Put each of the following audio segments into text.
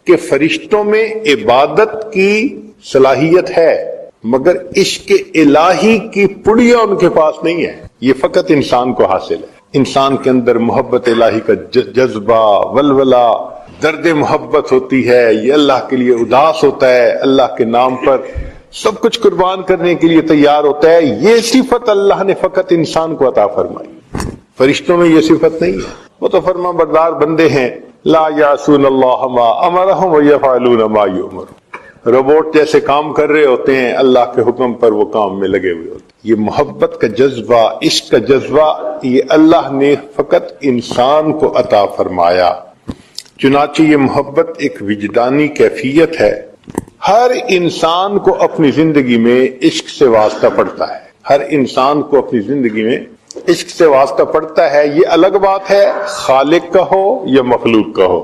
کہ فرشتوں میں عبادت کی صلاحیت ہے مگر عشق الہی کی پڑیا ان کے پاس نہیں ہے، یہ فقط انسان کو حاصل ہے۔ انسان کے اندر محبت الہی کا جذبہ، ولولہ، درد محبت ہوتی ہے، یہ اللہ کے لیے اداس ہوتا ہے، اللہ کے نام پر سب کچھ قربان کرنے کے لیے تیار ہوتا ہے، یہ صفت اللہ نے فقط انسان کو عطا فرمائی، فرشتوں میں یہ صفت نہیں ہے۔ وہ تو فرما بردار بندے ہیں، لا یعصون اللہ ما امرہم ویفعلون ما یؤمرون، روبوٹ جیسے کام کر رہے ہوتے ہیں، اللہ کے حکم پر وہ کام میں لگے ہوئے ہوتے ہیں۔ یہ محبت کا جذبہ، عشق کا جذبہ، یہ اللہ نے فقط انسان کو عطا فرمایا۔ چنانچہ یہ محبت ایک وجدانی کیفیت ہے۔ ہر انسان کو اپنی زندگی میں عشق سے واسطہ پڑتا ہے، ہر انسان کو اپنی زندگی میں عشق سے واسطہ پڑتا ہے۔ یہ الگ بات ہے خالق کا ہو یا مخلوق کا ہو۔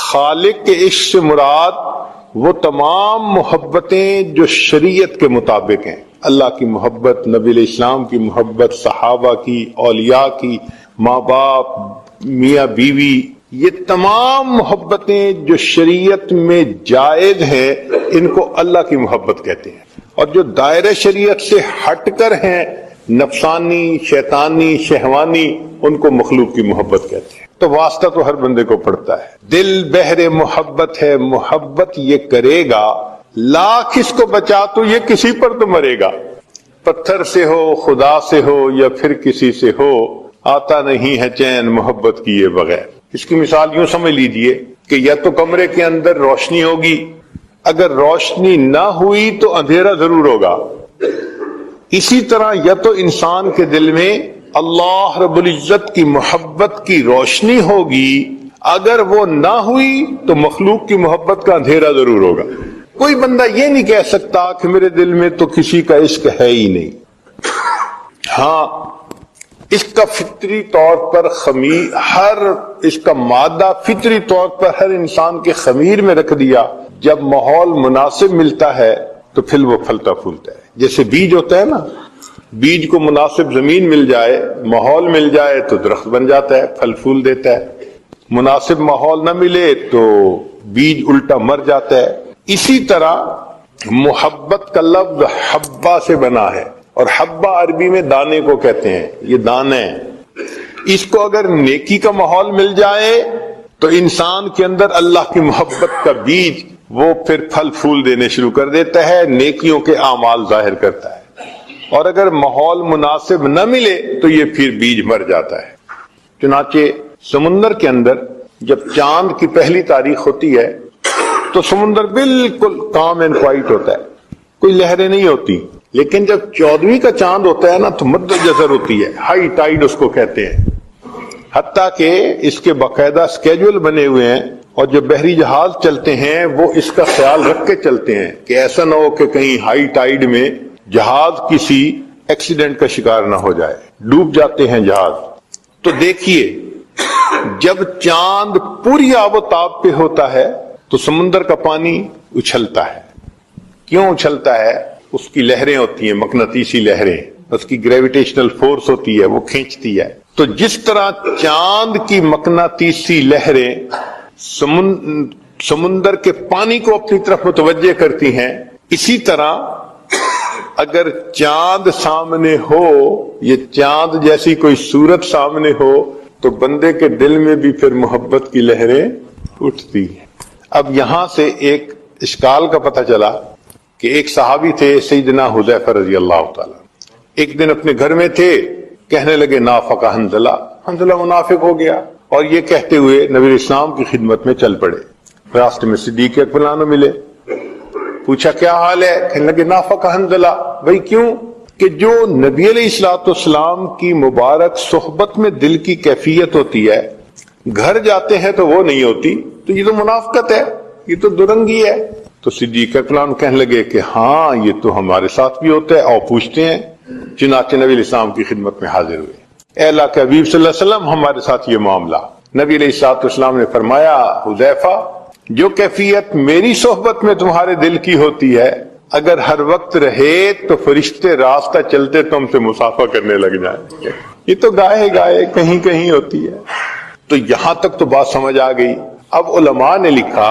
خالق کے عشق سے مراد وہ تمام محبتیں جو شریعت کے مطابق ہیں، اللہ کی محبت، نبی علیہ السلام کی محبت، صحابہ کی، اولیاء کی، ماں باپ، میاں بیوی، یہ تمام محبتیں جو شریعت میں جائز ہیں ان کو اللہ کی محبت کہتے ہیں، اور جو دائرہ شریعت سے ہٹ کر ہیں، نفسانی، شیطانی، شہوانی، ان کو مخلوق کی محبت کہتے ہیں۔ تو واسطہ تو ہر بندے کو پڑتا ہے۔ دل بہر محبت ہے، محبت یہ کرے گا، لاکھ اس کو بچا تو یہ کسی پر تو مرے گا، پتھر سے ہو، خدا سے ہو یا پھر کسی سے ہو، آتا نہیں ہے چین محبت کیے بغیر۔ اس کی مثال یوں سمجھ لیجئے کہ یا تو کمرے کے اندر روشنی ہوگی، اگر روشنی نہ ہوئی تو اندھیرا ضرور ہوگا۔ اسی طرح یا تو انسان کے دل میں اللہ رب العزت کی محبت کی روشنی ہوگی، اگر وہ نہ ہوئی تو مخلوق کی محبت کا اندھیرا ضرور ہوگا۔ کوئی بندہ یہ نہیں کہہ سکتا کہ میرے دل میں تو کسی کا عشق ہے ہی نہیں۔ ہاں، اس کا فطری طور پر اس کا مادہ فطری طور پر ہر انسان کے خمیر میں رکھ دیا، جب ماحول مناسب ملتا ہے تو پھر وہ پھلتا پھولتا ہے۔ جیسے بیج ہوتا ہے نا، بیج کو مناسب زمین مل جائے، ماحول مل جائے تو درخت بن جاتا ہے، پھل پھول دیتا ہے۔ مناسب ماحول نہ ملے تو بیج الٹا مر جاتا ہے۔ اسی طرح محبت کا لفظ حبہ سے بنا ہے، اور حبہ عربی میں دانے کو کہتے ہیں، یہ دانے ہیں۔ اس کو اگر نیکی کا ماحول مل جائے تو انسان کے اندر اللہ کی محبت کا بیج وہ پھر پھل پھول دینے شروع کر دیتا ہے، نیکیوں کے اعمال ظاہر کرتا ہے۔ اور اگر ماحول مناسب نہ ملے تو یہ پھر بیج مر جاتا ہے۔ چنانچہ سمندر کے اندر جب چاند کی پہلی تاریخ ہوتی ہے تو سمندر بالکل کام اینڈ کوائٹ ہوتا ہے، کوئی لہریں نہیں ہوتی، لیکن جب 14ویں کا چاند ہوتا ہے نا تو مد جزر ہوتی ہے، ہائی ٹائیڈ اس کو کہتے ہیں۔ حتیٰ کہ اس کے باقاعدہ سکیجول بنے ہوئے ہیں، اور جو بحری جہاز چلتے ہیں وہ اس کا خیال رکھ کے چلتے ہیں کہ ایسا نہ ہو کہ کہیں ہائی ٹائیڈ میں جہاز کسی ایکسیڈنٹ کا شکار نہ ہو جائے، ڈوب جاتے ہیں جہاز۔ تو دیکھیے، جب چاند پوری آب و تاب پہ ہوتا ہے تو سمندر کا پانی اچھلتا ہے۔ کیوں اچھلتا ہے؟ اس کی لہریں ہوتی ہیں، مقناطیسی لہریں، اس کی گریویٹیشنل فورس ہوتی ہے، وہ کھینچتی ہے۔ تو جس طرح چاند کی مقناطیسی لہریں سمندر کے پانی کو اپنی طرف متوجہ کرتی ہیں، اسی طرح اگر چاند سامنے ہو، یہ چاند جیسی کوئی صورت سامنے ہو تو بندے کے دل میں بھی پھر محبت کی لہریں اٹھتی ہیں۔ اب یہاں سے ایک اشکال کا پتہ چلا کہ ایک صحابی تھے سیدنا حذیفہ رضی اللہ تعالیٰ، ایک دن اپنے گھر میں تھے، کہنے لگے نافق حنظلہ، حنظلہ منافق ہو گیا، اور یہ کہتے ہوئے نبی علیہ السلام کی خدمت میں چل پڑے۔ راستے میں صدیق اکبر نہ ملے، پوچھا کیا حال ہے؟ کہنے لگے نافق حنظلہ۔ بھئی کیوں؟ کہ جو نبی علیہ السلام کی مبارک صحبت میں دل کی کیفیت ہوتی ہے، گھر جاتے ہیں تو وہ نہیں ہوتی، تو یہ تو منافقت ہے، یہ تو درنگی ہے۔ تو صدیق اکبر کہنے لگے کہ ہاں یہ تو ہمارے ساتھ بھی ہوتا ہے، اور پوچھتے ہیں۔ چنانچہ نبی علیہ السلام کی خدمت میں حاضر ہوئے، اے اللہ کے حبیب صلی اللہ علیہ وسلم، ہمارے ساتھ یہ معاملہ۔ نبی علیہ السلام نے فرمایا حذیفہ، جو کیفیت میری صحبت میں تمہارے دل کی ہوتی ہے، اگر ہر وقت رہے تو فرشتے راستہ چلتے تم سے مسافہ کرنے لگ جائیں، یہ تو گائے گائے کہیں کہیں ہوتی ہے۔ تو یہاں تک تو بات سمجھ آ گئی۔ اب علماء نے لکھا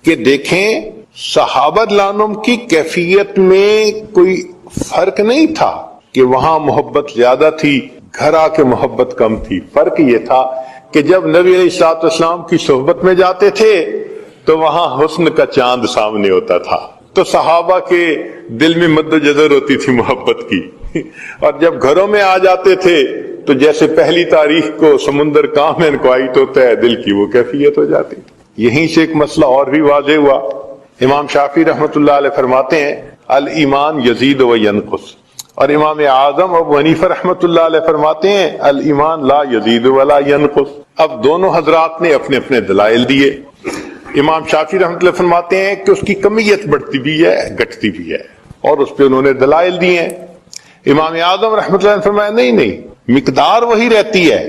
کہ دیکھیں صحابہ رضوان کی کیفیت میں کوئی فرق نہیں تھا کہ وہاں محبت زیادہ تھی، گھر آ کے محبت کم تھی. فرق یہ تھا کہ جب نبی علیہ الصلوۃ والسلام کی صحبت میں جاتے تھے تو وہاں حسن کا چاند سامنے ہوتا تھا، تو صحابہ کے دل میں مد و جزر ہوتی تھی محبت کی. اور جب گھروں میں آ جاتے تھے تو جیسے پہلی تاریخ کو سمندر کاں میں انکوائٹ ہوتا ہے، دل کی وہ کیفیت ہو جاتی. یہیں سے ایک مسئلہ اور بھی واضح ہوا. امام شافعی رحمۃ اللہ علیہ فرماتے ہیں الایمان یزید و ینقص، اور امام اعظم ابو حنیفہ رحمۃ اللہ علیہ فرماتے ہیں الایمان لا یزید ولا ینقص. اب دونوں حضرات نے اپنے اپنے دلائل دیے. امام شافعی رحمۃ اللہ فرماتے ہیں کہ اس کی کمیت بڑھتی بھی ہے گھٹتی بھی ہے، اور اس پہ انہوں نے دلائل دیے ہیں. امام اعظم رحمۃ اللہ نے فرمایا نہیں، مقدار وہی رہتی ہے،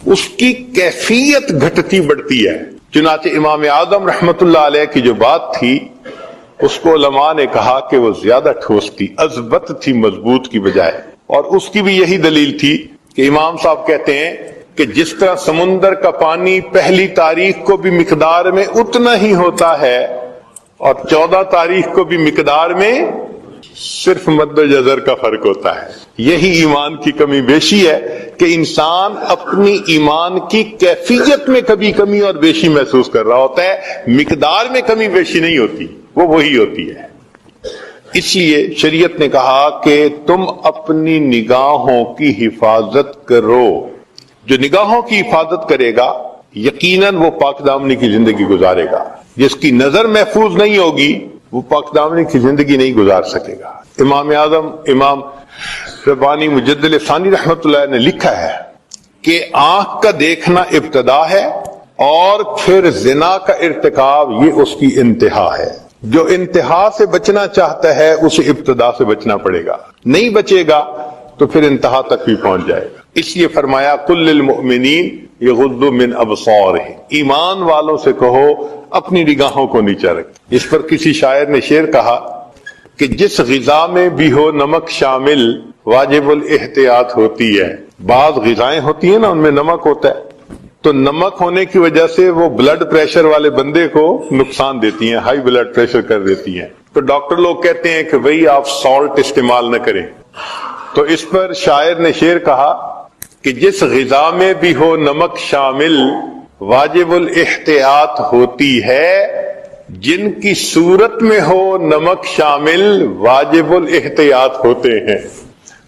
اس کی کیفیت گھٹتی بڑھتی ہے. چنانچہ امام اعظم رحمۃ اللہ علیہ کی جو بات تھی اس کو علماء نے کہا کہ وہ زیادہ ٹھوس تھی، اضبط تھی مضبوط کی بجائے. اور اس کی بھی یہی دلیل تھی کہ امام صاحب کہتے ہیں کہ جس طرح سمندر کا پانی پہلی تاریخ کو بھی مقدار میں اتنا ہی ہوتا ہے اور 14 تاریخ کو بھی مقدار میں صرف مد و جزر کا فرق ہوتا ہے. یہی ایمان کی کمی بیشی ہے کہ انسان اپنی ایمان کی کیفیت میں کبھی کمی اور بیشی محسوس کر رہا ہوتا ہے، مقدار میں کمی بیشی نہیں ہوتی، وہ وہی ہوتی ہے. اس لیے شریعت نے کہا کہ تم اپنی نگاہوں کی حفاظت کرو. جو نگاہوں کی حفاظت کرے گا یقیناً وہ پاک دامنی کی زندگی گزارے گا. جس کی نظر محفوظ نہیں ہوگی وہ پاک دامنی کی زندگی نہیں گزار سکے گا. امام اعظم امام ربانی مجدد ثانی رحمۃ اللہ نے لکھا ہے کہ آنکھ کا دیکھنا ابتدا ہے اور پھر زنا کا ارتکاب یہ اس کی انتہا ہے. جو انتہا سے بچنا چاہتا ہے اسے ابتدا سے بچنا پڑے گا، نہیں بچے گا تو پھر انتہا تک بھی پہنچ جائے گا. اس لیے فرمایا کل للمؤمنین یغضوا من ابصارہم، ایمان والوں سے کہو اپنی نگاہوں کو نیچا رکھ. اس پر کسی شاعر نے شعر کہا کہ جس غذا میں بھی ہو نمک شامل واجب الاحتیاط ہوتی ہے. بعض غذائیں ہوتی ہیں نا ان میں نمک ہوتا ہے، تو نمک ہونے کی وجہ سے وہ بلڈ پریشر والے بندے کو نقصان دیتی ہیں، ہائی بلڈ پریشر کر دیتی ہیں. تو ڈاکٹر لوگ کہتے ہیں کہ بھئی آپ سالٹ استعمال نہ کریں. تو اس پر شاعر نے شعر کہا کہ جس غذا میں بھی ہو نمک شامل واجب الاحتیاط ہوتی ہے، جن کی صورت میں ہو نمک شامل واجب الاحتیاط ہوتے ہیں.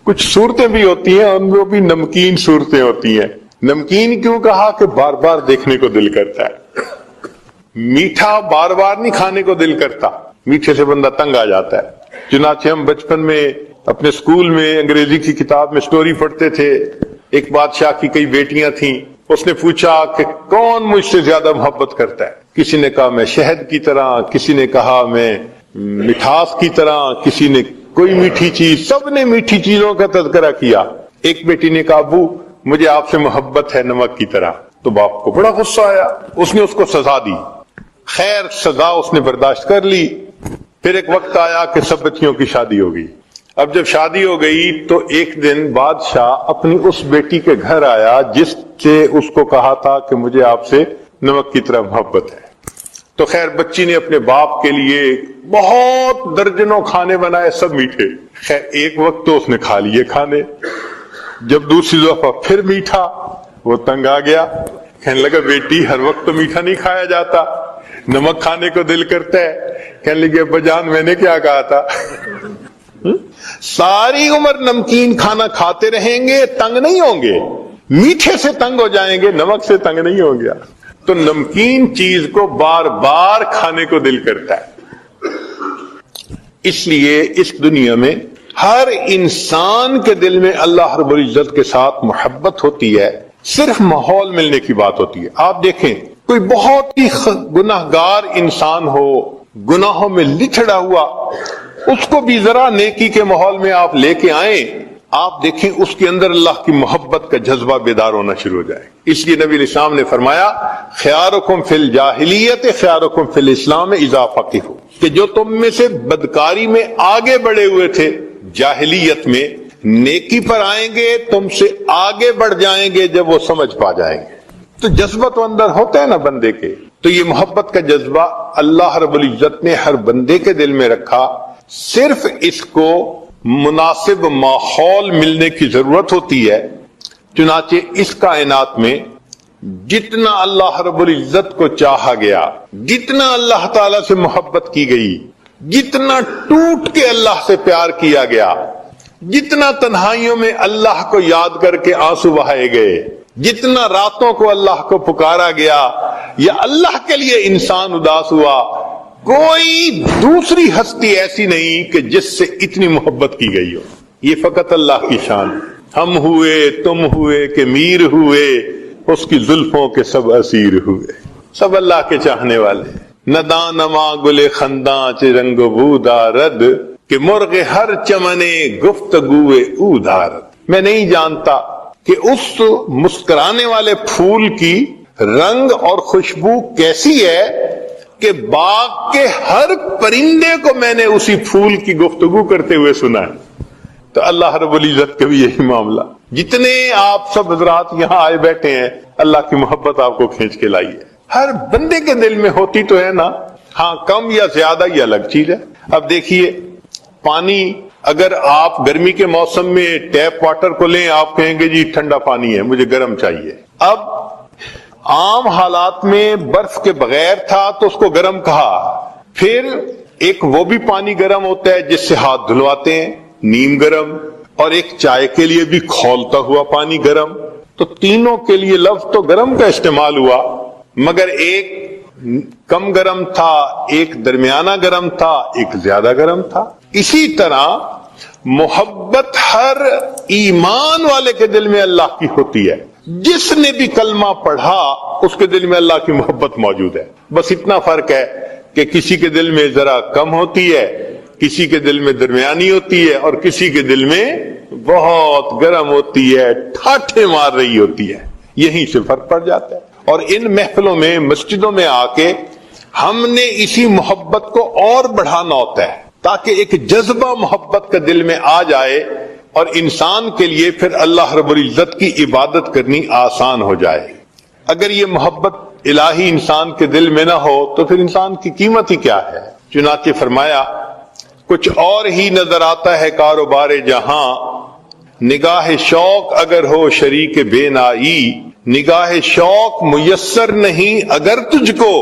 کچھ صورتیں بھی ہوتی ہیں ان میں بھی نمکین صورتیں ہوتی ہیں. نمکین کیوں کہا کہ بار بار دیکھنے کو دل کرتا ہے. میٹھا بار بار نہیں کھانے کو دل کرتا، میٹھے سے بندہ تنگ آ جاتا ہے. چنانچہ ہم بچپن میں اپنے اسکول میں انگریزی کی کتاب میں سٹوری پڑھتے تھے. ایک بادشاہ کی کئی بیٹیاں تھیں، اس نے پوچھا کہ کون مجھ سے زیادہ محبت کرتا ہے. کسی نے کہا میں شہد کی طرح، کسی نے کہا میں مٹھاس کی طرح، کسی نے کوئی میٹھی چیز. سب نے میٹھی چیزوں کا تذکرہ کیا. ایک بیٹی نے کہا ابو مجھے آپ سے محبت ہے نمک کی طرح. تو باپ کو بڑا غصہ آیا، اس نے اس کو سزا دی. خیر سزا اس نے برداشت کر لی. پھر ایک وقت آیا کہ سب بچیوں کی شادی ہو گئی. اب جب شادی ہو گئی تو ایک دن بادشاہ اپنی اس بیٹی کے گھر آیا جس سے اس کو کہا تھا کہ مجھے آپ سے نمک کی طرح محبت ہے. تو خیر بچی نے اپنے باپ کے لیے بہت درجنوں کھانے بنائے، سب میٹھے. خیر ایک وقت تو اس نے کھا لیے کھانے. جب دوسری دفعہ پھر میٹھا، وہ تنگ آ گیا، کہنے لگا بیٹی ہر وقت تو میٹھا نہیں کھایا جاتا، نمک کھانے کو دل کرتا ہے. کہنے لگے ابا جان میں نے کیا کہا تھا، ساری عمر نمکین کھانا کھاتے رہیں گے تنگ نہیں ہوں گے، میٹھے سے تنگ ہو جائیں گے، نمک سے تنگ نہیں ہوں گے. تو نمکین چیز کو بار بار کھانے کو دل کرتا ہے. اس لیے اس دنیا میں ہر انسان کے دل میں اللہ رب العزت کے ساتھ محبت ہوتی ہے، صرف ماحول ملنے کی بات ہوتی ہے. آپ دیکھیں کوئی بہت ہی گناہ گار انسان ہو، گناہوں میں لچھڑا ہوا، اس کو بھی ذرا نیکی کے ماحول میں آپ لے کے آئیں، آپ دیکھیں اس کے اندر اللہ کی محبت کا جذبہ بیدار ہونا شروع ہو جائے. اس لیے نبی علیہ السلام نے فرمایا خیارکم فی الجاہلیت خیارکم فی الاسلام اذا فقہوا، کہ جو تم میں سے بدکاری میں آگے بڑھے ہوئے تھے جاہلیت میں، نیکی پر آئیں گے تم سے آگے بڑھ جائیں گے جب وہ سمجھ پا جائیں گے. تو جذبہ تو اندر ہوتا ہے نا بندے کے. تو یہ محبت کا جذبہ اللہ رب العزت نے ہر بندے کے دل میں رکھا، صرف اس کو مناسب ماحول ملنے کی ضرورت ہوتی ہے۔ چنانچہ اس کائنات میں جتنا اللہ رب العزت کو چاہا گیا، جتنا اللہ تعالی سے محبت کی گئی، جتنا ٹوٹ کے اللہ سے پیار کیا گیا، جتنا تنہائیوں میں اللہ کو یاد کر کے آنسو بہائے گئے، جتنا راتوں کو اللہ کو پکارا گیا یا اللہ کے لیے انسان اداس ہوا، کوئی دوسری ہستی ایسی نہیں کہ جس سے اتنی محبت کی گئی ہو۔ یہ فقط اللہ کی شان۔ ہم ہوئے، تم ہوئے کہ میر ہوئے، اس کی زلفوں کے سب اسیر ہوئے۔ سب اللہ کے چاہنے والے۔ نداں نما گل خنداں چ رنگ و بو دارد کہ مرغ ہر چمنے گفتگوئے او دارد۔ میں نہیں جانتا کہ اس مسکرانے والے پھول کی رنگ اور خوشبو کیسی ہے کہ باغ کے ہر پرندے کو میں نے اسی پھول کی گفتگو کرتے ہوئے سنا ہے۔ تو اللہ رب العزت کا بھی یہی معاملہ۔ جتنے آپ سب حضرات یہاں آئے بیٹھے ہیں، اللہ کی محبت آپ کو کھینچ کے لائی ہے۔ ہر بندے کے دل میں ہوتی تو ہے نا، ہاں کم یا زیادہ یہ الگ چیز ہے۔ اب دیکھیے، پانی اگر آپ گرمی کے موسم میں ٹیپ واٹر کو لیں، آپ کہیں گے جی ٹھنڈا پانی ہے، مجھے گرم چاہیے۔ اب عام حالات میں برف کے بغیر تھا تو اس کو گرم کہا، پھر ایک وہ بھی پانی گرم ہوتا ہے جس سے ہاتھ دھلواتے ہیں، نیم گرم، اور ایک چائے کے لیے بھی کھولتا ہوا پانی گرم۔ تو تینوں کے لیے لفظ تو گرم کا استعمال ہوا، مگر ایک کم گرم تھا، ایک درمیانہ گرم تھا، ایک زیادہ گرم تھا۔ اسی طرح محبت ہر ایمان والے کے دل میں اللہ کی ہوتی ہے۔ جس نے بھی کلمہ پڑھا اس کے دل میں اللہ کی محبت موجود ہے۔ بس اتنا فرق ہے کہ کسی کے دل میں ذرا کم ہوتی ہے، کسی کے دل میں درمیانی ہوتی ہے، اور کسی کے دل میں بہت گرم ہوتی ہے، ٹھاٹھے مار رہی ہوتی ہے۔ یہیں سے فرق پڑ جاتا ہے۔ اور ان محفلوں میں، مسجدوں میں آ کے ہم نے اسی محبت کو اور بڑھانا ہوتا ہے، تاکہ ایک جذبہ محبت کا دل میں آ جائے اور انسان کے لیے پھر اللہ رب العزت کی عبادت کرنی آسان ہو جائے۔ اگر یہ محبت الہی انسان کے دل میں نہ ہو تو پھر انسان کی قیمت ہی کیا ہے؟ چنانچہ فرمایا، کچھ اور ہی نظر آتا ہے کاروبار جہاں، نگاہ شوق اگر ہو شریک بے نائی، نگاہ شوق میسر نہیں اگر تجھ کو،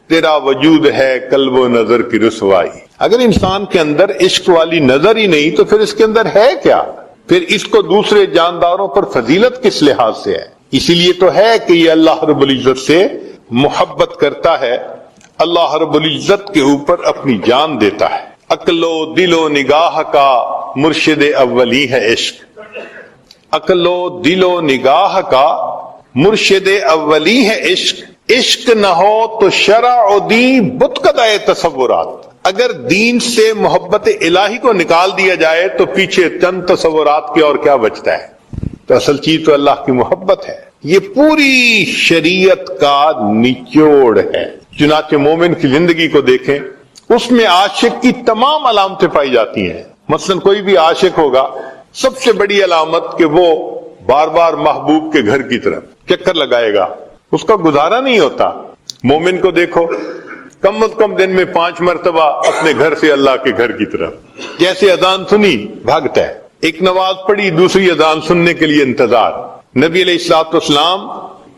تیرا وجود ہے قلب و نظر کی رسوائی۔ اگر انسان کے اندر عشق والی نظر ہی نہیں تو پھر اس کے اندر ہے کیا؟ پھر اس کو دوسرے جانداروں پر فضیلت کس لحاظ سے ہے؟ اسی لیے تو ہے کہ یہ اللہ رب العزت سے محبت کرتا ہے، اللہ رب العزت کے اوپر اپنی جان دیتا ہے۔ عقل و دل و نگاہ کا مرشد اولی ہے عشق، عقل و دل و نگاہ کا مرشد اولی ہے عشق۔ عشق نہ ہو تو شرع و دین بت قدائے تصورات۔ اگر دین سے محبت الہی کو نکال دیا جائے تو پیچھے چند تصورات کے اور کیا بچتا ہے؟ تو اصل چیز تو اللہ کی محبت ہے۔ یہ پوری شریعت کا نچوڑ ہے۔ چنانچہ مومن کی زندگی کو دیکھیں، اس میں عاشق کی تمام علامتیں پائی جاتی ہیں۔ مثلا کوئی بھی عاشق ہوگا، سب سے بڑی علامت کہ وہ بار بار محبوب کے گھر کی طرف چکر لگائے گا، اس کا گزارا نہیں ہوتا۔ مومن کو دیکھو، کم از کم دن میں 5 مرتبہ اپنے گھر سے اللہ کے گھر کی طرف، جیسے اذان سنی بھاگتا ہے، ایک نماز پڑھی دوسری اذان سننے کے لیے انتظار۔ نبی علیہ الصلوۃ والسلام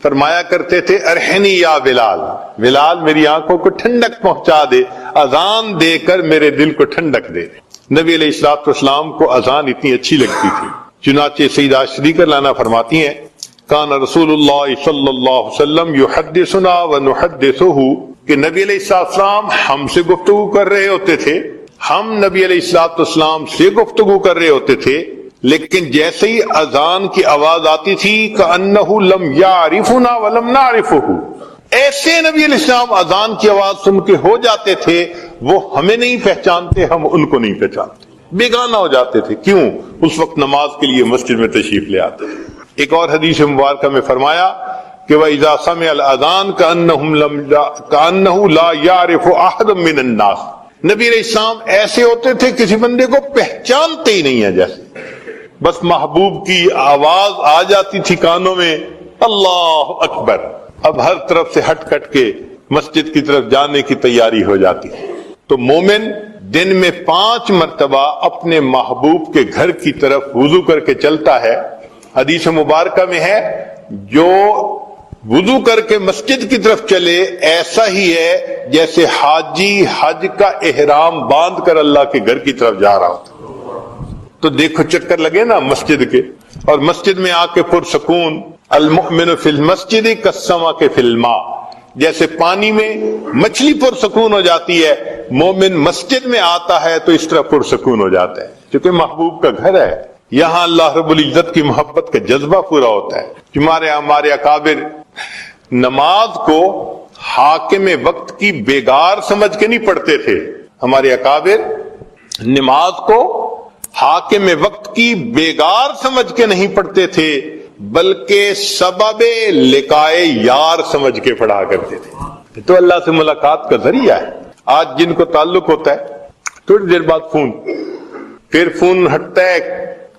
فرمایا کرتے تھے، ارحنی یا بلال، بلال میری آنکھوں کو ٹھنڈک پہنچا دے، اذان دے کر میرے دل کو ٹھنڈک دے۔ نبی علیہ الصلوۃ والسلام کو اذان اتنی اچھی لگتی تھی، چنانچہ سیدہ شریکہ لانا فرماتی ہیں، کان رسول اللہ صلی اللہ علیہ وسلم یحدثنا ونحدثہ، کہ نبی علیہ السلام ہم سے گفتگو کر رہے ہوتے تھے، ہم نبی علیہ السلام سے گفتگو کر رہے ہوتے تھے، لیکن جیسے ہی اذان کی آواز آتی تھی کأنہ لم یعرفنا ولم نعرفہ، ایسے نبی علیہ السلام اذان کی آواز سن کے ہو جاتے تھے، وہ ہمیں نہیں پہچانتے، ہم ان کو نہیں پہچانتے، بیگانہ ہو جاتے تھے۔ کیوں؟ اس وقت نماز کے لیے مسجد میں تشریف لے آتے تھے۔ ایک اور حدیث مبارکہ میں فرمایا کہ وَإِذَا سَمِعَ الْأَذَانَ كَأَنَّهُ لَا يَعْرِفُ أَحَدٌ مِّنَ النَّاسِ، نبی علیہ السلام ایسے ہوتے تھے کسی بندے کو پہچانتے ہی نہیں ہے، جیسے بس محبوب کی آواز آ جاتی تھی کانوں میں، اللہ اکبر، اب ہر طرف سے ہٹ کٹ کے مسجد کی طرف جانے کی تیاری ہو جاتی ہے۔ تو مومن دن میں 5 مرتبہ اپنے محبوب کے گھر کی طرف وضو کر کے چلتا ہے۔ حدیث مبارکہ میں ہے جو وضو کر کے مسجد کی طرف چلے ایسا ہی ہے جیسے حاجی حج کا احرام باندھ کر اللہ کے گھر کی طرف جا رہا ہوتا۔ تو دیکھو چکر لگے نا مسجد کے، اور مسجد میں آ کے پرسکون، المؤمن فی المسجد کالسمک فی الماء، جیسے پانی میں مچھلی پرسکون ہو جاتی ہے، مومن مسجد میں آتا ہے تو اس طرح پرسکون ہو جاتا ہے، کیونکہ محبوب کا گھر ہے، یہاں اللہ رب العزت کی محبت کا جذبہ پورا ہوتا ہے۔ ہمارے اکابر نماز کو حاکم وقت کی بیگار سمجھ کے نہیں پڑھتے تھے، ہمارے اکابر نماز کو حاکم وقت کی بیگار سمجھ کے نہیں پڑھتے تھے، بلکہ سبب لقائے یار سمجھ کے پڑھا کرتے تھے۔ تو اللہ سے ملاقات کا ذریعہ ہے۔ آج جن کو تعلق ہوتا ہے تھوڑی دیر بعد فون، پھر فون ہٹتا ہے،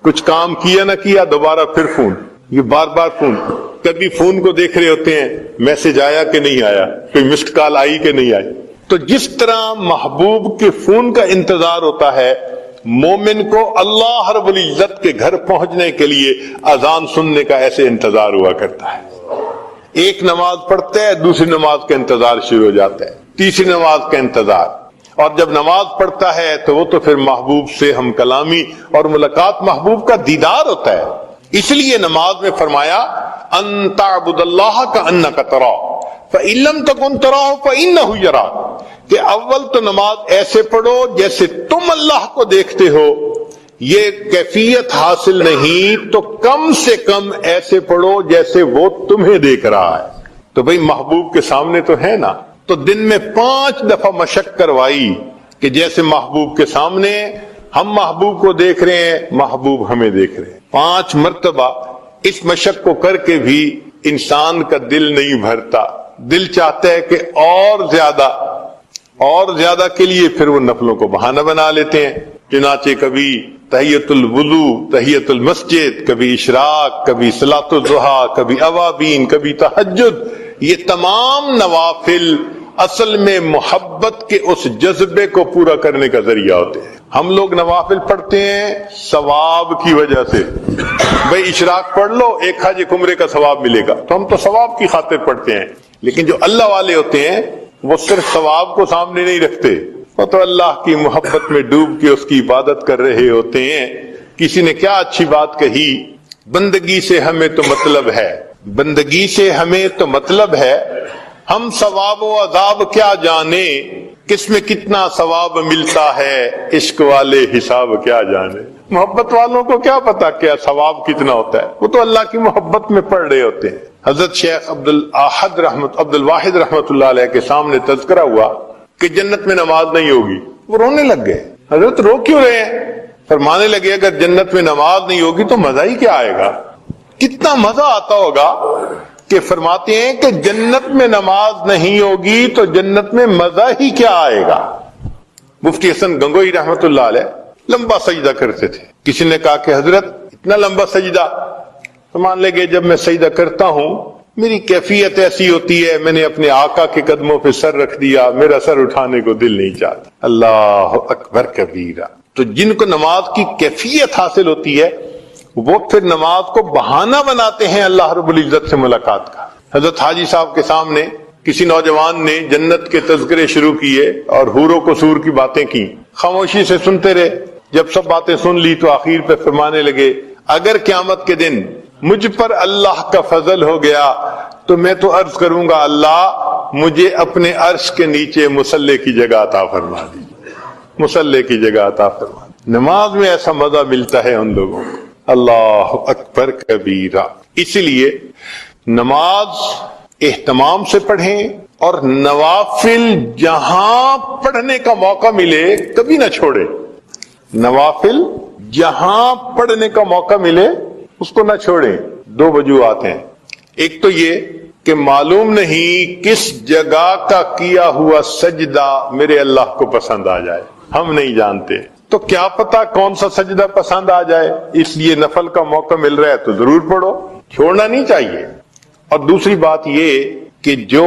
کچھ کام کیا نہ کیا دوبارہ پھر فون، یہ بار بار فون، کبھی فون کو دیکھ رہے ہوتے ہیں میسج آیا کہ نہیں آیا، کوئی مسڈ کال آئی کہ نہیں آئی۔ تو جس طرح محبوب کے فون کا انتظار ہوتا ہے، مومن کو اللہ رب العزت کے گھر پہنچنے کے لیے اذان سننے کا ایسے انتظار ہوا کرتا ہے۔ ایک نماز پڑھتا ہے، دوسری نماز کا انتظار شروع ہو جاتا ہے، تیسری نماز کا انتظار، اور جب نماز پڑھتا ہے تو وہ تو پھر محبوب سے ہم کلامی اور ملاقات، محبوب کا دیدار ہوتا ہے۔ اس لیے نماز میں فرمایا ان تعبد اللہ کأنک تراہ فإن لم تکن تراہ فإنہ یراک، کہ اول تو نماز ایسے پڑھو جیسے تم اللہ کو دیکھتے ہو، یہ کیفیت حاصل نہیں تو کم سے کم ایسے پڑھو جیسے وہ تمہیں دیکھ رہا ہے۔ تو بھئی محبوب کے سامنے تو ہے نا، تو دن میں 5 دفعہ مشق کروائی کہ جیسے محبوب کے سامنے ہم محبوب کو دیکھ رہے ہیں، محبوب ہمیں دیکھ رہے ہیں۔ 5 مرتبہ اس مشق کو کر کے بھی انسان کا دل نہیں بھرتا، دل چاہتا ہے کہ اور زیادہ کے لیے پھر وہ نفلوں کو بہانہ بنا لیتے ہیں۔ چنانچہ کبھی تحیت الوضو، تحیت المسجد، کبھی اشراق، کبھی صلاۃ الضحیٰ، کبھی اوابین، کبھی تہجد، یہ تمام نوافل اصل میں محبت کے اس جذبے کو پورا کرنے کا ذریعہ ہوتے ہیں۔ ہم لوگ نوافل پڑھتے ہیں ثواب کی وجہ سے، بھئی اشراق پڑھ لو 1 حج 1 عمرے کا ثواب ملے گا، تو ہم تو ثواب کی خاطر پڑھتے ہیں، لیکن جو اللہ والے ہوتے ہیں وہ صرف ثواب کو سامنے نہیں رکھتے، وہ تو اللہ کی محبت میں ڈوب کے اس کی عبادت کر رہے ہوتے ہیں۔ کسی نے کیا اچھی بات کہی، بندگی سے ہمیں تو مطلب ہے، بندگی سے ہمیں تو مطلب ہے، ہم ثواب و عذاب کیا جانے، کس میں کتنا ثواب ملتا ہے، عشق والے حساب کیا جانے۔ محبت والوں کو کیا پتا کیا ثواب کتنا ہوتا ہے، وہ تو اللہ کی محبت میں پڑھ رہے ہوتے ہیں۔ حضرت شیخ عبد الواحد رحمت اللہ علیہ کے سامنے تذکرہ ہوا کہ جنت میں نماز نہیں ہوگی، وہ رونے لگ گئے۔ حضرت رو کیوں رہے ہیں؟ فرمانے لگے اگر جنت میں نماز نہیں ہوگی تو مزہ ہی کیا آئے گا، کتنا مزہ آتا ہوگا، کہ فرماتے ہیں کہ جنت میں نماز نہیں ہوگی تو جنت میں مزہ ہی کیا آئے گا۔ مفتی حسن گنگوئی رحمت اللہ علیہ لمبا سجدہ کرتے تھے، کسی نے کہا کہ حضرت اتنا لمبا سجدہ، تو مان لے گئے جب میں سجدہ کرتا ہوں میری کیفیت ایسی ہوتی ہے، میں نے اپنے آقا کے قدموں پہ سر رکھ دیا، میرا سر اٹھانے کو دل نہیں چاہتا۔ اللہ اکبر کبیرہ۔ تو جن کو نماز کی کیفیت حاصل ہوتی ہے وہ پھر نماز کو بہانہ بناتے ہیں اللہ رب العزت سے ملاقات کا۔ حضرت حاجی صاحب کے سامنے کسی نوجوان نے جنت کے تذکرے شروع کیے اور حور و قصور کی باتیں کی، خاموشی سے سنتے رہے، جب سب باتیں سن لی تو آخر پہ فرمانے لگے اگر قیامت کے دن مجھ پر اللہ کا فضل ہو گیا تو میں تو عرض کروں گا اللہ مجھے اپنے عرش کے نیچے مصلی کی جگہ عطا فرما دیجیے، مصلی کی جگہ عطا فرما دیجیے۔ نماز میں ایسا مزہ ملتا ہے ان لوگوں کو، اللہ اکبر کبیرہ۔ اسی لیے نماز اہتمام سے پڑھیں، اور نوافل جہاں پڑھنے کا موقع ملے کبھی نہ چھوڑے، نوافل جہاں پڑھنے کا موقع ملے اس کو نہ چھوڑیں۔ 2 وجوہات ہیں، ایک تو یہ کہ معلوم نہیں کس جگہ کا کیا ہوا سجدہ میرے اللہ کو پسند آ جائے، ہم نہیں جانتے، تو کیا پتا کون سا سجدہ پسند آ جائے، اس لیے نفل کا موقع مل رہا ہے تو ضرور پڑھو، چھوڑنا نہیں چاہیے۔ اور دوسری بات یہ کہ جو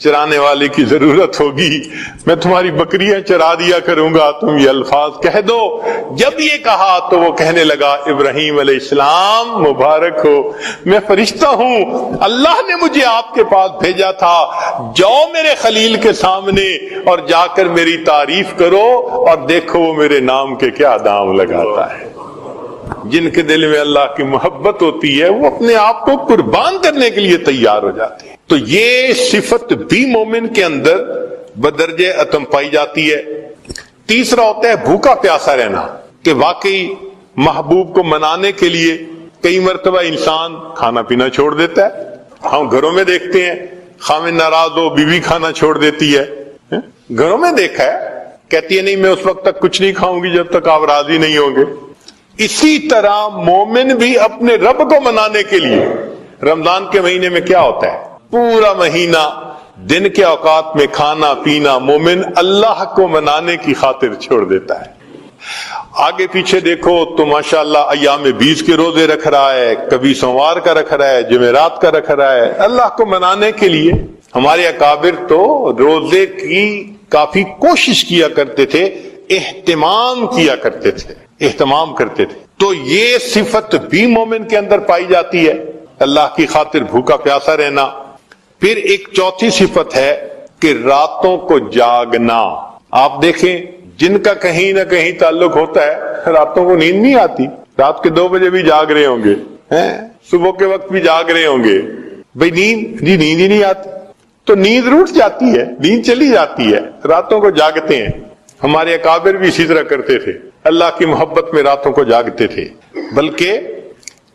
چرانے والے کی ضرورت ہوگی میں تمہاری بکریاں چرا دیا کروں گا، تم یہ الفاظ کہہ دو۔ جب یہ کہا تو وہ کہنے لگا ابراہیم علیہ السلام مبارک ہو، میں فرشتہ ہوں، اللہ نے مجھے آپ کے پاس بھیجا تھا، جاؤ میرے خلیل کے سامنے اور جا کر میری تعریف کرو اور دیکھو وہ میرے نام کے کیا دام لگاتا ہے۔ جن کے دل میں اللہ کی محبت ہوتی ہے وہ اپنے آپ کو قربان کرنے کے لیے تیار ہو جاتے ہیں۔ تو یہ صفت بھی مومن کے اندر بدرجہ اتم پائی جاتی ہے۔ تیسرا ہوتا ہے بھوکا پیاسا رہنا، کہ واقعی محبوب کو منانے کے لیے کئی مرتبہ انسان کھانا پینا چھوڑ دیتا ہے۔ ہم گھروں میں دیکھتے ہیں خامن ناراض ہو بیوی کھانا چھوڑ دیتی ہے، گھروں میں دیکھا ہے، کہتی ہے نہیں میں اس وقت تک کچھ نہیں کھاؤں گی جب تک آپ راضی نہیں ہوں گے۔ اسی طرح مومن بھی اپنے رب کو منانے کے لیے رمضان کے مہینے میں کیا ہوتا ہے، پورا مہینہ دن کے اوقات میں کھانا پینا مومن اللہ کو منانے کی خاطر چھوڑ دیتا ہے۔ آگے پیچھے دیکھو تو ماشاءاللہ ایام 20 کے روزے رکھ رہا ہے، کبھی سوموار کا رکھ رہا ہے، جمعرات کا رکھ رہا ہے اللہ کو منانے کے لیے۔ ہمارے اکابر تو روزے کی کافی کوشش کیا کرتے تھے، اہتمام کیا کرتے تھے، اہتمام کرتے تھے۔ تو یہ صفت بھی مومن کے اندر پائی جاتی ہے، اللہ کی خاطر بھوکا پیاسا رہنا۔ پھر ایک چوتھی صفت ہے کہ راتوں کو جاگنا۔ آپ دیکھیں جن کا کہیں نہ کہیں تعلق ہوتا ہے راتوں کو نیند نہیں آتی، رات کے 2 بجے بھی جاگ رہے ہوں گے، صبح کے وقت بھی جاگ رہے ہوں گے، بھئی نیند ہی نہیں آتی، تو نیند روٹ جاتی ہے، نیند چلی جاتی ہے، راتوں کو جاگتے ہیں۔ ہمارے اکابر بھی اسی طرح کرتے تھے، اللہ کی محبت میں راتوں کو جاگتے تھے۔ بلکہ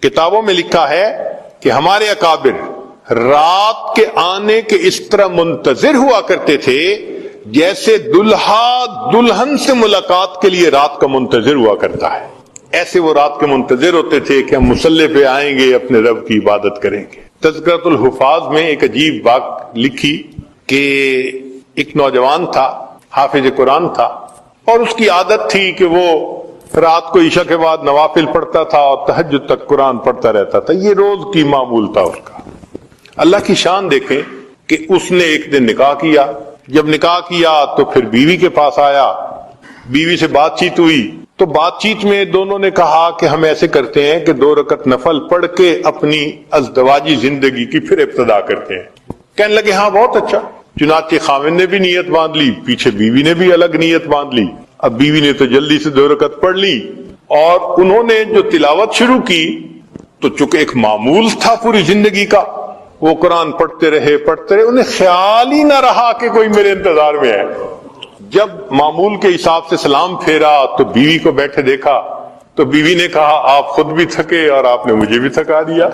کتابوں میں لکھا ہے کہ ہمارے اکابر رات کے آنے کے اس طرح منتظر ہوا کرتے تھے جیسے دلہا دلہن سے ملاقات کے لیے رات کا منتظر ہوا کرتا ہے۔ ایسے وہ رات کے منتظر ہوتے تھے کہ ہم مصلی پہ آئیں گے، اپنے رب کی عبادت کریں گے۔ تذکرۃ الحفاظ میں ایک عجیب بات لکھی کہ ایک نوجوان تھا، حافظ قرآن تھا، اور اس کی عادت تھی کہ وہ رات کو عشاء کے بعد نوافل پڑھتا تھا اور تہجد تک قرآن پڑھتا رہتا تھا، یہ روز کی معمول تھا اس کا۔ اللہ کی شان دیکھیں کہ اس نے ایک دن نکاح کیا، جب نکاح کیا تو پھر بیوی کے پاس آیا، بیوی سے بات چیت ہوئی، تو بات چیت میں دونوں نے کہا کہ ہم ایسے کرتے ہیں کہ 2 رکعت نفل پڑھ کے اپنی ازدواجی زندگی کی پھر ابتدا کرتے ہیں۔ کہنے لگے ہاں بہت اچھا۔ چنانچہ خاوند نے بھی نیت باندھ لی، پیچھے بیوی نے بھی الگ نیت باندھ لی۔ اب بیوی نے تو جلدی سے 2 رکعت پڑھ لی، اور انہوں نے جو تلاوت شروع کی تو چونکہ ایک معمول تھا پوری زندگی کا، وہ قرآن پڑھتے رہے، انہیں خیال ہی نہ رہا کہ کوئی میرے انتظار میں ہے۔ جب معمول کے حساب سے سلام پھیرا تو بیوی کو بیٹھے دیکھا تو بیوی نے کہا آپ خود بھی تھکے اور آپ نے مجھے بھی تھکا دیا۔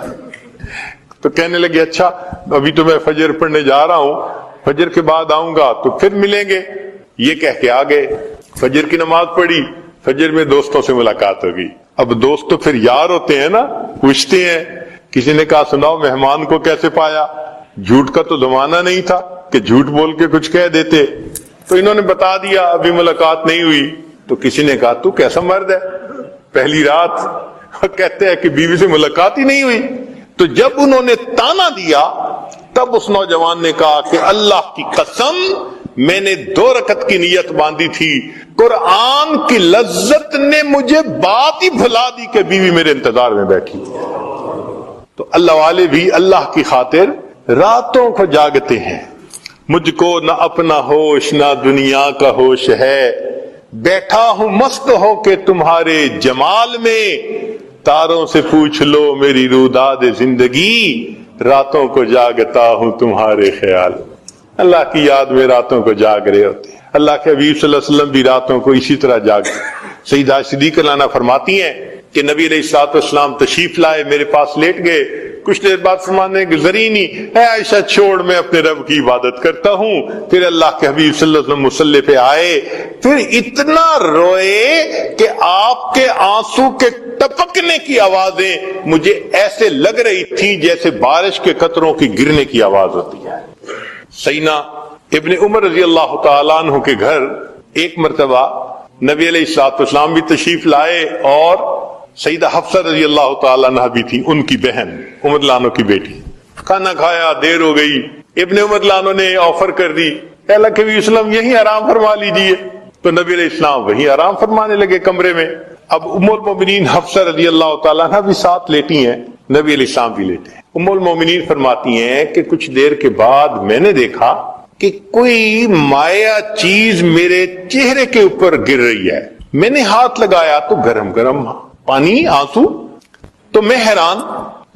تو کہنے لگے اچھا ابھی تو میں فجر پڑھنے جا رہا ہوں، فجر کے بعد آؤں گا تو پھر ملیں گے۔ یہ کہہ کے آ گئے، فجر کی نماز پڑھی، فجر میں دوستوں سے ملاقات ہوگی۔ اب دوست تو پھر یار ہوتے ہیں نا، پوچھتے ہیں۔ کسی نے کہا سناؤ مہمان کو کیسے پایا؟ جھوٹ کا تو زمانہ نہیں تھا کہ جھوٹ بول کے کچھ کہہ دیتے، تو انہوں نے بتا دیا ابھی ملاقات نہیں ہوئی۔ تو کسی نے کہا تو کیسا مرد ہے، پہلی رات کہتے ہیں کہ بیوی سے ملاقات ہی نہیں ہوئی۔ تو جب انہوں نے تانا دیا تب اس نوجوان نے کہا کہ اللہ کی قسم میں نے 2 رکعت کی نیت باندھی تھی، قرآن کی لذت نے مجھے بات ہی بھلا دی کہ بیوی میرے انتظار میں بیٹھی۔ تو اللہ والے بھی اللہ کی خاطر راتوں کو جاگتے ہیں۔ مجھ کو نہ اپنا ہوش نہ دنیا کا ہوش ہے، بیٹھا ہوں مست ہو کہ تمہارے جمال میں، تاروں سے پوچھ لو میری روداد زندگی، راتوں کو جاگتا ہوں تمہارے خیال۔ اللہ کی یاد میں راتوں کو جاگ رہے ہوتے ہیں۔ اللہ کے حبیب صلی اللہ علیہ وسلم بھی راتوں کو اسی طرح جاگتے ہیں۔ سیدہ صدیقہ لانا فرماتی ہیں کہ نبی علیہ الصلوۃ والسلام تشریف لائے، میرے پاس لیٹ گئے، کچھ دیر بعد فرمانے گزری نہیں، اے عائشہ چھوڑ میں اپنے رب کی عبادت کرتا ہوں۔ پھر اللہ کے حبیب صلی اللہ علیہ وسلم مصلی پہ آئے، پھر اتنا روئے کہ آپ کے آنسو کے ٹپکنے کی آوازیں مجھے ایسے لگ رہی تھی جیسے بارش کے قطروں کی گرنے کی آواز ہوتی ہے۔ سیدنا ابن عمر رضی اللہ تعالیٰ عنہ کے گھر ایک مرتبہ نبی علیہ الصلوۃ والسلام بھی تشریف لائے، اور سیدہ حفصہ رضی اللہ تعالیٰ عنہ بھی تھی، ان کی بہن عمر لانو کی بیٹی۔ کھانا کھایا، دیر ہو گئی، ابن عمر لانو نے آفر کر دی، اے اللہ کے وسلم یہی آرام فرما لیجیے، تو نبی علیہ السلام وہی آرام فرمانے لگے کمرے میں۔ اب ام المومنین حفصہ رضی اللہ تعالیٰ عنہ بھی ساتھ لیٹی ہیں، نبی علیہ السلام بھی لیٹے ہیں۔ ام المومنین فرماتی ہیں کہ کچھ دیر کے بعد میں نے دیکھا کہ کوئی مائع چیز میرے چہرے کے اوپر گر رہی ہے، میں نے ہاتھ لگایا تو گرم گرم پانی، آنسو، تو میں حیران،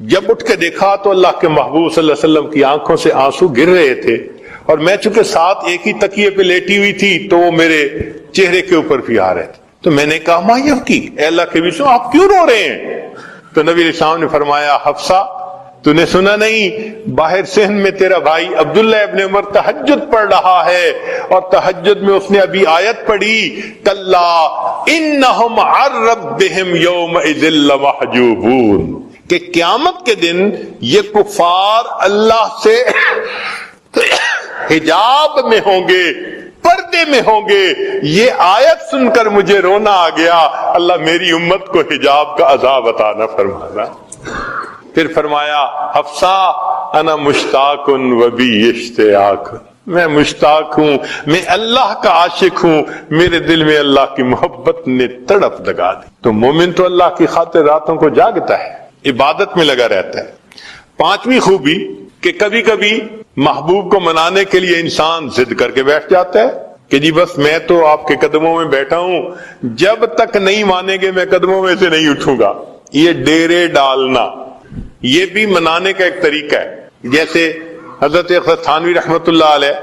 جب اٹھ کے دیکھا تو اللہ کے محبوب صلی اللہ علیہ وسلم کی آنکھوں سے آنسو گر رہے تھے، اور میں چونکہ ساتھ ایک ہی تکیے پہ لیٹی ہوئی تھی تو وہ میرے چہرے کے اوپر بھی آ رہے تھے۔ تو میں نے کہا ما یبکی، اے اللہ کے رسول آپ کیوں رو رہے ہیں؟ تو نبی علیہ السلام نے فرمایا حفصہ تو نے سنا نہیں باہر صحن میں تیرا بھائی عبداللہ ابن عمر تہجد پڑھ رہا ہے، اور تہجد میں اس نے ابھی آیت پڑھی کلا انہم عن ربہم یومئذ لمحجوبون، کہ قیامت کے دن یہ کفار اللہ سے حجاب میں ہوں گے، پردے میں ہوں گے۔ یہ آیت سن کر مجھے رونا آ گیا، اللہ میری امت کو حجاب کا عذاب عطا نہ فرمانا۔ پھر فرمایا حفصہ انا مشتاق و بی اشتیاق، میں مشتاق ہوں، میں اللہ کا عاشق ہوں، میرے دل میں اللہ کی محبت نے تڑپ لگا دی۔ تو مومن تو اللہ کی خاطر راتوں کو جاگتا ہے، عبادت میں لگا رہتا ہے۔ پانچویں خوبی کہ کبھی کبھی محبوب کو منانے کے لیے انسان ضد کر کے بیٹھ جاتا ہے کہ جی بس میں تو آپ کے قدموں میں بیٹھا ہوں، جب تک نہیں مانیں گے میں قدموں میں سے نہیں اٹھوں گا۔ یہ ڈیرے ڈالنا یہ بھی منانے کا ایک طریقہ ہے۔ جیسے حضرت تھانوی رحمت اللہ علیہ،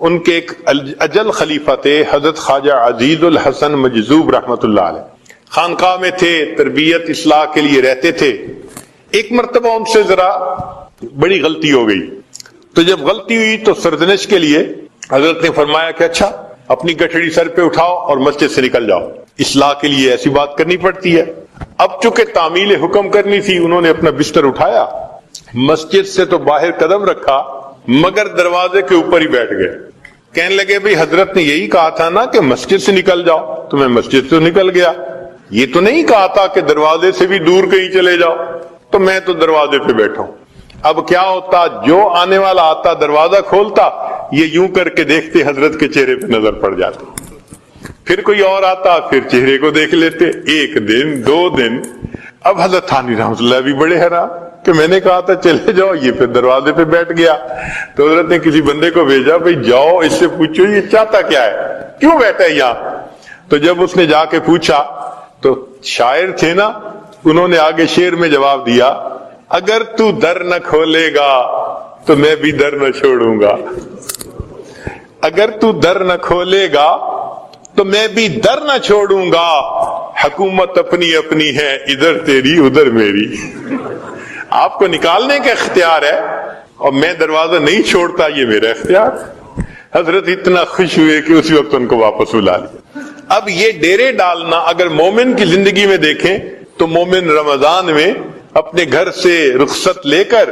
ان کے ایک اجل خلیفہ تھے حضرت خواجہ عزیز الحسن مجذوب رحمت اللہ علیہ، خانقاہ میں تھے، تربیت اصلاح کے لیے رہتے تھے۔ ایک مرتبہ ان سے ذرا بڑی غلطی ہو گئی، تو جب غلطی ہوئی تو سرزنش کے لیے حضرت نے فرمایا کہ اچھا اپنی گٹھڑی سر پہ اٹھاؤ اور مسجد سے نکل جاؤ، اصلاح کے لیے ایسی بات کرنی پڑتی ہے۔ اب چونکہ تعمیل حکم کرنی تھی، انہوں نے اپنا بستر اٹھایا، مسجد سے تو باہر قدم رکھا مگر دروازے کے اوپر ہی بیٹھ گئے۔ کہنے لگے بھئی حضرت نے یہی کہا تھا نا کہ مسجد سے نکل جاؤ، تو میں مسجد سے نکل گیا، یہ تو نہیں کہا تھا کہ دروازے سے بھی دور کہیں چلے جاؤ، تو میں تو دروازے پہ بیٹھا ہوں۔ اب کیا ہوتا، جو آنے والا آتا دروازہ کھولتا، یہ یوں کر کے دیکھتے حضرت کے چہرے پہ نظر پڑ جاتی، پھر کوئی اور آتا پھر چہرے کو دیکھ لیتے، ایک دن دو دن۔ اب حضرت تھانوی رحمۃ اللہ بھی بڑے حیران کہ میں نے کہا تھا چلے جاؤ، یہ پھر دروازے پہ بیٹھ گیا۔ تو حضرت نے کسی بندے کو بھیجا، بھئی جاؤ اس سے پوچھو یہ چاہتا کیا ہے، کیوں بیٹھا ہے یہاں۔ تو جب اس نے جا کے پوچھا تو شاعر تھے نا، انہوں نے آگے شعر میں جواب دیا اگر تو در نہ کھولے گا تو میں بھی در نہ چھوڑوں گا، اگر تو در نہ کھولے گا تو میں بھی در نہ چھوڑوں گا، حکومت اپنی اپنی ہے، ادھر تیری ادھر میری۔ آپ کو نکالنے کا اختیار ہے اور میں دروازہ نہیں چھوڑتا، یہ میرا اختیار۔ حضرت اتنا خوش ہوئے کہ اسی وقت ان کو واپس بلا لیا۔ اب یہ ڈیرے ڈالنا اگر مومن کی زندگی میں دیکھیں تو مومن رمضان میں اپنے گھر سے رخصت لے کر،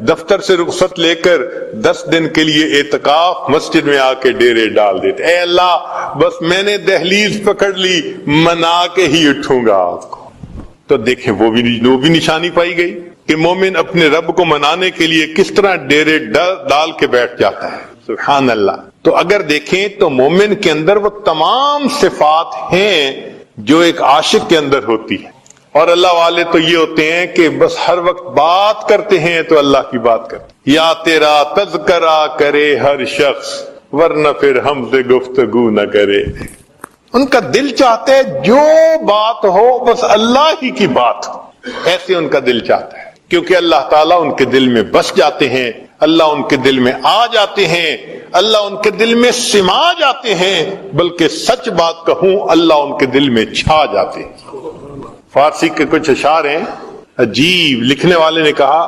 دفتر سے رخصت لے کر 10 دن کے لیے اعتکاف مسجد میں آ کے ڈیرے ڈال دیتے، اے اللہ بس میں نے دہلیز پکڑ لی، منا کے ہی اٹھوں گا آپ کو۔ تو دیکھیں وہ بھی نشانی پائی گئی کہ مومن اپنے رب کو منانے کے لیے کس طرح ڈیرے ڈال کے بیٹھ جاتا ہے۔ سبحان اللہ۔ تو اگر دیکھیں تو مومن کے اندر وہ تمام صفات ہیں جو ایک عاشق کے اندر ہوتی ہے، اور اللہ والے تو یہ ہوتے ہیں کہ بس ہر وقت بات کرتے ہیں تو اللہ کی بات کرتے، یا تیرا تذکرہ کرے ہر شخص ورنہ پھر ہم سے گفتگو نہ کرے۔ ان کا دل چاہتا ہے جو بات ہو بس اللہ ہی کی بات ہو، ایسے ان کا دل چاہتا ہے، کیونکہ اللہ تعالیٰ ان کے دل میں بس جاتے ہیں، اللہ ان کے دل میں آ جاتے ہیں، اللہ ان کے دل میں سما جاتے ہیں، بلکہ سچ بات کہوں اللہ ان کے دل میں چھا جاتے ہیں۔ فارسی کے کچھ اشعار ہیں عجیب، لکھنے والے نے کہا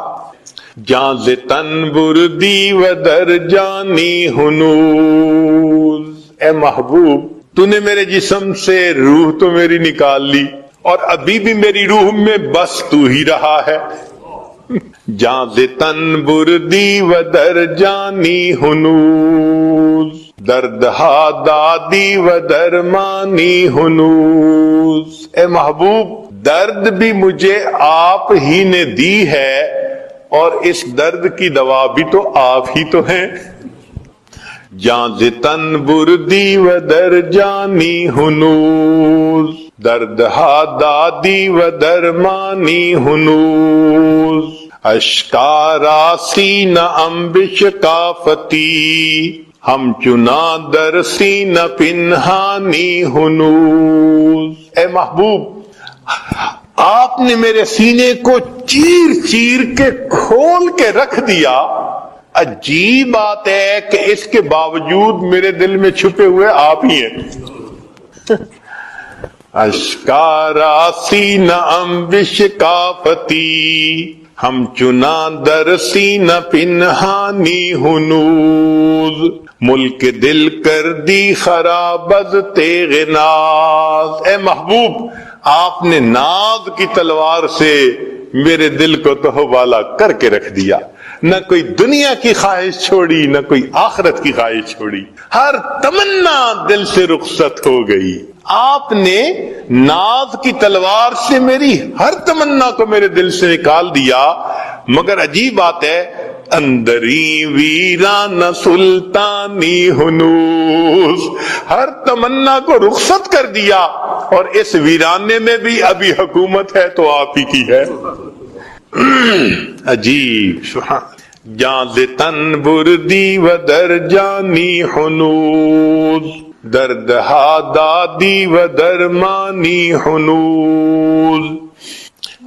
جان ز تن بردی و در جانی ہنوز، اے محبوب تو نے میرے جسم سے روح تو میری نکال لی اور ابھی بھی میری روح میں بس تو ہی رہا ہے۔ جان ز تن بردی و در جانی ہنوز، دردہا دادی و درمانی ہنوز، اے محبوب درد بھی مجھے آپ ہی نے دی ہے اور اس درد کی دوا بھی تو آپ ہی تو ہیں. جاں ز تن بردی و در جانی ہنوز، درد ہا دادی و درمانی ہنوز. اشکارا سینہ امبش کافتی، ہم چنا در سینہ پنہانی ہنوز. اے محبوب، آپ نے میرے سینے کو چیر چیر کے کھول کے رکھ دیا. عجیب بات ہے کہ اس کے باوجود میرے دل میں چھپے ہوئے آپ ہی ہیں. اشکارا سینہ امبش کافتی، ہم چنا در سینہ پنہانی ہنوز. ملک دل کر دی خراب از تیغ ناز. اے محبوب، آپ نے ناز کی تلوار سے میرے دل کو تہ بالا کر کے رکھ دیا. نہ کوئی دنیا کی خواہش چھوڑی، نہ کوئی آخرت کی خواہش چھوڑی. ہر تمنا دل سے رخصت ہو گئی. آپ نے ناز کی تلوار سے میری ہر تمنا کو میرے دل سے نکال دیا. مگر عجیب بات ہے، اندری ویران سلطانی ہنوز، ہر تمنا کو رخصت کر دیا اور اس ویرانے میں بھی ابھی حکومت ہے تو آپ ہی کی ہے. عجیب سبحان. جاں ز تن بردی و در جانی ہنوز، درد ہا دادی و درمانی ہنوز.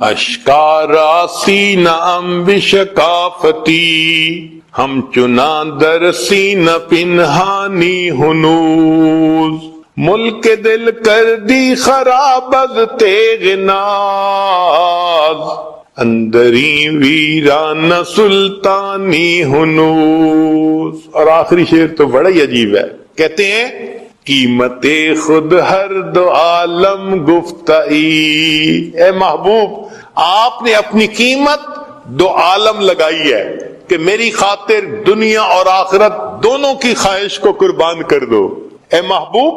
اشکارا سینہ امبش کافتی، ہم چنا در سینہ پنہانی ہنوز. ملک دل کر دی خراب از تیغ ناز، اندری ویران سلطانی ہنوز. اور آخری شعر تو بڑا ہی عجیب ہے. کہتے ہیں قیمت خود ہر دو عالم گفتائی. اے محبوب، آپ نے اپنی قیمت دو عالم لگائی ہے کہ میری خاطر دنیا اور آخرت دونوں کی خواہش کو قربان کر دو. اے محبوب،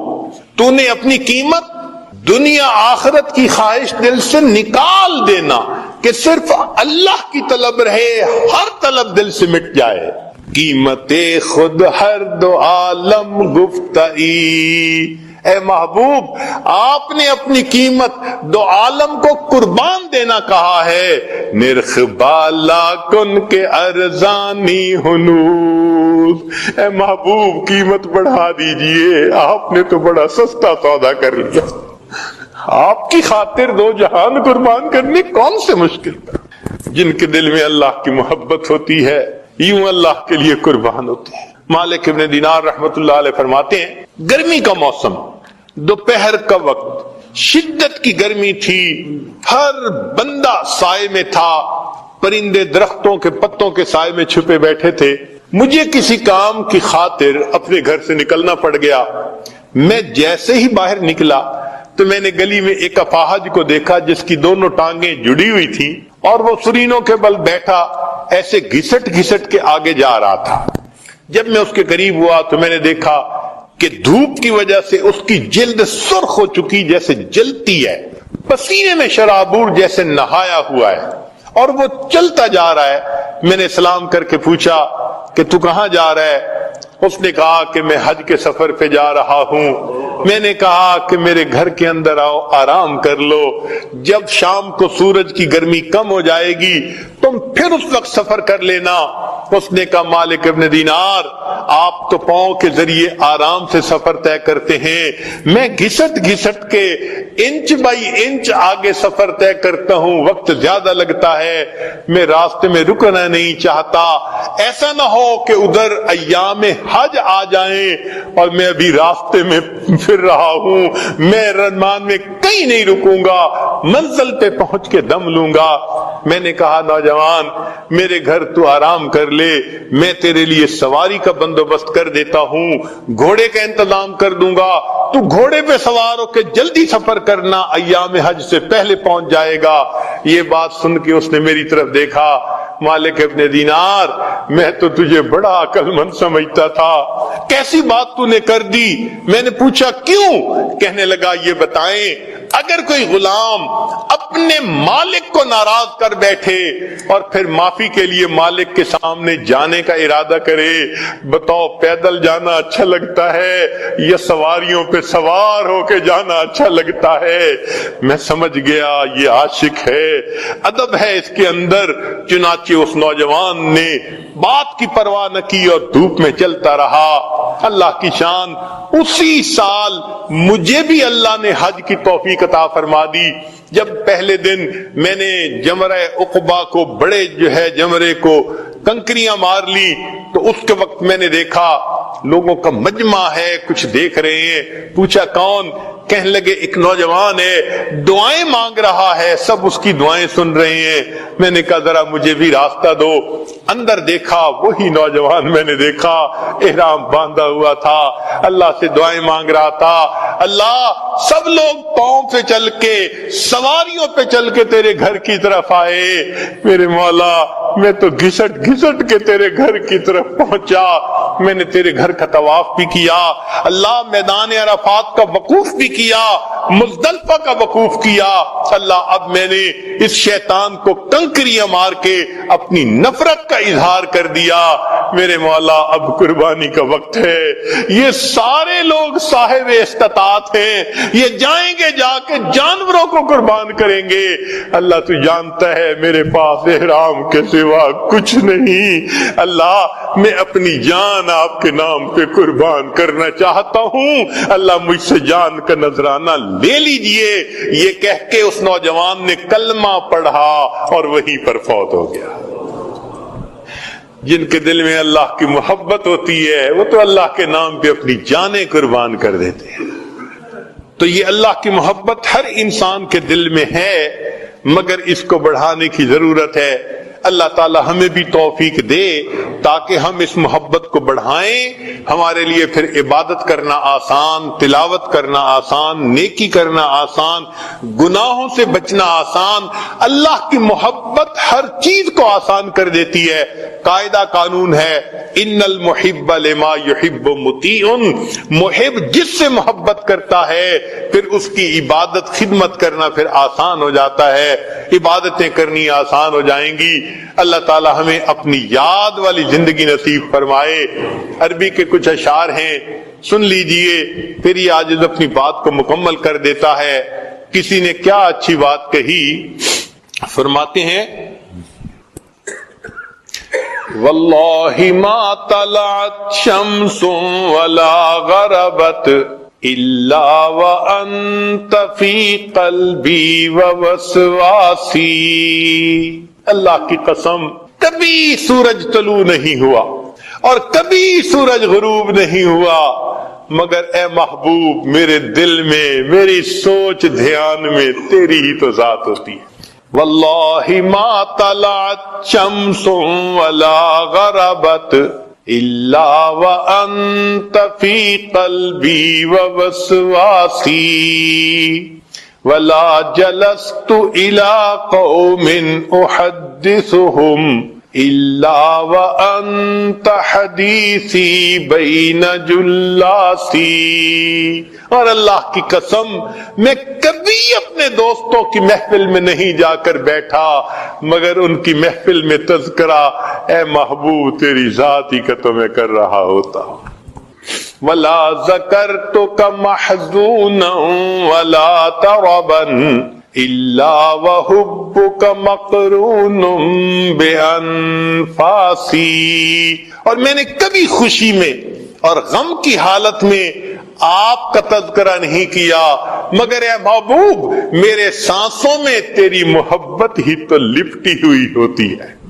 تو نے اپنی قیمت دنیا آخرت کی خواہش دل سے نکال دینا کہ صرف اللہ کی طلب رہے، ہر طلب دل سے مٹ جائے. قیمت خود ہر دو عالم گفتائی. اے محبوب، آپ نے اپنی قیمت دو عالم کو قربان دینا کہا ہے. نرخ بالا کن کے ارزانی ہنوز. اے محبوب، قیمت بڑھا دیجئے، آپ نے تو بڑا سستا سودا کر لیا. آپ کی خاطر دو جہان قربان کرنے کون سے مشکل ہے. جن کے دل میں اللہ کی محبت ہوتی ہے یوں اللہ کے لیے قربان ہوتے ہیں. مالک ابن دینار رحمت اللہ علیہ فرماتے ہیں، گرمی کا موسم، دوپہر کا وقت، شدت کی گرمی تھی، ہر بندہ سائے میں تھا، پرندے درختوں کے پتوں کے سائے میں چھپے بیٹھے تھے. مجھے کسی کام کی خاطر اپنے گھر سے نکلنا پڑ گیا. میں جیسے ہی باہر نکلا تو میں نے گلی میں ایک اپاہج کو دیکھا جس کی دونوں ٹانگیں جڑی ہوئی تھی اور وہ سرینوں کے بل بیٹھا ایسے گھسٹ گھسٹ کے آگے جا رہا تھا. جب میں اس کے قریب ہوا تو میں نے دیکھا کہ دھوپ کی وجہ سے اس کی جلد سرخ ہو چکی جیسے جلتی ہے، پسینے میں شرابور جیسے نہایا ہوا ہے اور وہ چلتا جا رہا ہے. میں نے سلام کر کے پوچھا کہ تو کہاں جا رہا ہے؟ اس نے کہا کہ میں حج کے سفر پہ جا رہا ہوں. میں نے کہا کہ میرے گھر کے اندر آؤ، آرام کر لو، جب شام کو سورج کی گرمی کم ہو جائے گی تم پھر اس وقت سفر کر لینا. اس نے کہا مالک ابن دینار، آپ تو پاؤں کے ذریعے آرام سے سفر طے کرتے ہیں، میں گھسٹ گھسٹ کے انچ بائی انچ آگے سفر طے کرتا ہوں، وقت زیادہ لگتا ہے، میں راستے میں رکنا نہیں چاہتا. ایسا نہ ہو کہ ادھر ایام حج آ جائیں اور میں ابھی راستے میں پھر رہا ہوں، میں رمان میں کہیں نہیں رکوں گا، منزل پہ پہنچ کے دم لوں گا. میں نے کہا نوجوان، میرے گھر تو آرام کر لے، میں تیرے لیے سواری کا بندوبست کر دیتا ہوں، گھوڑے کا انتظام کر دوں گا، تو گھوڑے پہ سوار ہو کے جلدی سفر کرنا، ایام حج سے پہلے پہنچ جائے گا. یہ بات سن کے اس نے میری طرف دیکھا، مالک ابن دینار میں تو تجھے بڑا عقل مند سمجھتا تھا، کیسی بات تو نے کر دی؟ میں نے پوچھا کیوں؟ کہنے لگا یہ بتائیں اگر کوئی غلام اپنے مالک کو ناراض کر بیٹھے اور پھر معافی کے لیے مالک کے سامنے جانے کا ارادہ کرے، بتاؤ پیدل جانا اچھا لگتا ہے یا سواریوں پہ سوار ہو کے جانا اچھا لگتا ہے؟ میں سمجھ گیا یہ عاشق ہے، ادب ہے اس کے اندر۔ چنانچہ اس نوجوان نے بات کی پرواہ نہ کی اور دھوپ میں چلتا رہا۔ اللہ کی شان، اسی سال مجھے بھی اللہ نے حج کی توفیق عطا فرما دی۔ جب پہلے دن میں نے جمرہ عقبہ کو بڑے جمرے کو کنکریاں مار لی تو اس کے وقت میں نے دیکھا لوگوں کا مجمع ہے، کچھ دیکھ رہے ہیں۔ پوچھا کون؟ کہنے لگے ایک نوجوان ہے، دعائیں مانگ رہا ہے، سب اس کی دعائیں سن رہے ہیں۔ میں نے کہا ذرا مجھے بھی راستہ دو۔ اندر دیکھا وہی نوجوان میں نے دیکھا، احرام باندھا ہوا تھا، اللہ سے دعائیں مانگ رہا تھا۔ اللہ، سب لوگ پاؤں پہ چل کے، سواریوں پہ چل کے تیرے گھر کی طرف آئے، میرے مولا میں تو گھسٹ گھسٹ کے تیرے گھر کی طرف پہنچا، میں نے تیرے گھر کا طواف بھی کیا، اللہ میدان عرفات کا وقوف بھی کیا، مزدلفہ کا وقوف کیا۔ اللہ اب میں نے اس شیطان کو کنکریاں مار کے اپنی نفرت کا اظہار کر دیا، میرے مولا اب قربانی کا وقت ہے۔ یہ سارے لوگ صاحب استطاعت ہیں، یہ جائیں گے جا کے جانوروں کو قربان کریں گے۔ اللہ تو جانتا ہے میرے پاس احرام کے سوا کچھ نہیں، اللہ میں اپنی جان آپ کے نام پہ قربان کرنا چاہتا ہوں، اللہ مجھ سے جان کا نذرانہ لے لیجئے۔ یہ کہہ کے اس نوجوان نے کلمہ پڑھا اور وہیں پر فوت ہو گیا۔ جن کے دل میں اللہ کی محبت ہوتی ہے وہ تو اللہ کے نام پہ اپنی جانیں قربان کر دیتے ہیں۔ تو یہ اللہ کی محبت ہر انسان کے دل میں ہے، مگر اس کو بڑھانے کی ضرورت ہے۔ اللہ تعالی ہمیں بھی توفیق دے تاکہ ہم اس محبت کو بڑھائیں، ہمارے لیے پھر عبادت کرنا آسان، تلاوت کرنا آسان، نیکی کرنا آسان، گناہوں سے بچنا آسان۔ اللہ کی محبت ہر چیز کو آسان کر دیتی ہے۔ قاعدہ قانون ہے، ان المحب لما یحب مطیع، محب جس سے محبت کرتا ہے پھر اس کی عبادت خدمت کرنا پھر آسان ہو جاتا ہے، عبادتیں کرنی آسان ہو جائیں گی۔ اللہ تعالی ہمیں اپنی یاد والی زندگی نصیب فرمائے۔ عربی کے کچھ اشعار ہیں، سن لیجئے، پھر یہ عاجز اپنی بات کو مکمل کر دیتا ہے۔ کسی نے کیا اچھی بات کہی، فرماتے ہیں واللہ ما طلعت شمس ولا غربت الا وانت فی قلبی ووسواسی۔ اللہ کی قسم، کبھی سورج طلوع نہیں ہوا اور کبھی سورج غروب نہیں ہوا، مگر اے محبوب میرے دل میں، میری سوچ دھیان میں تیری ہی تو ذات ہوتی ہے۔ واللہ ما طلعت شمس ولا غربت الا وانت فی قلبی ووسواسی، ولا جلست الى قوم احدثهم الا وانت حدیثی بین جلاسی۔ اور اللہ کی قسم، میں کبھی اپنے دوستوں کی محفل میں نہیں جا کر بیٹھا مگر ان کی محفل میں تذکرہ اے محبوب تیری ذات ہی کا تو میں کر رہا ہوتا ہوں۔ ولا ذکرتک محزونا ولا تربا الا وحبک مقرون بانفاسی۔ اور میں نے کبھی خوشی میں اور غم کی حالت میں آپ کا تذکرہ نہیں کیا مگر اے محبوب میرے سانسوں میں تیری محبت ہی تو لپٹی ہوئی ہوتی ہے۔